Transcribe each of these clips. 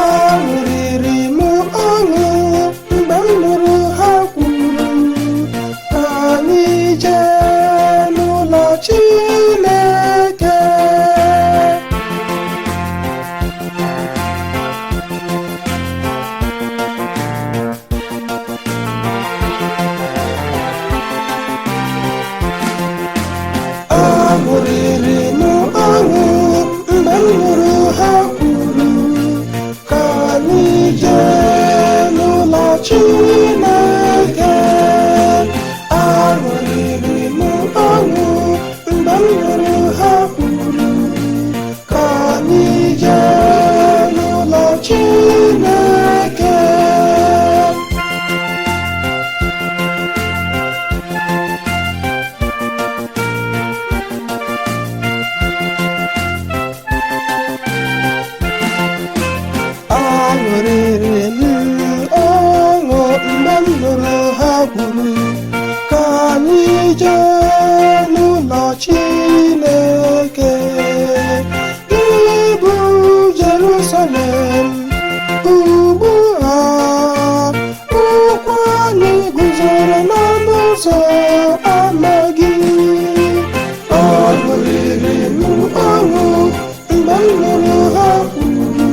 Aṅụrịrị m ọṅụ mgbe m nụrụ ha kwuru ka anyị jee n'ụlọ Chineke. Aṅụrịrị m ọṅụ mgbe m nụrụ ha kwuru ka anyị jee n'ụlọ Chineke. Aṅụrịrị m ọṅụ mgbe m nụrụ ha kwuru ka anyị jee n'ụlọ Chineke. Aṅụrịrị m ọṅụ mgbe m nụrụ ha kwuru ka anyị jee n'ụlọ Chineke. Gị bụ Jerusalem ugbu a, ụkwụ anyị guzoro n'ọnụ ụzọ ama gị. Aṅụrịrị m ọṅụ mgbe m nụrụ ha kwuru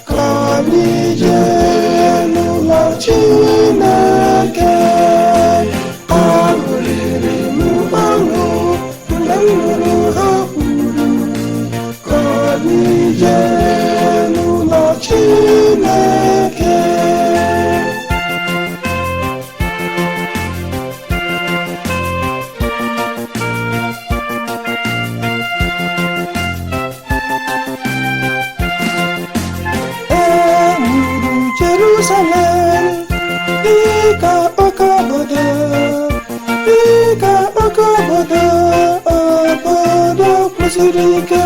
ka anyị jee n'ụlọ Chineke. Aṅụrịrị m ọṅụ mgbe m nụrụ ha kwuru ka anyị jee n'ụlọ Chineke. Jerusalem dịka oke obodo, dịka oke obodo, obodo kwụsiri ike.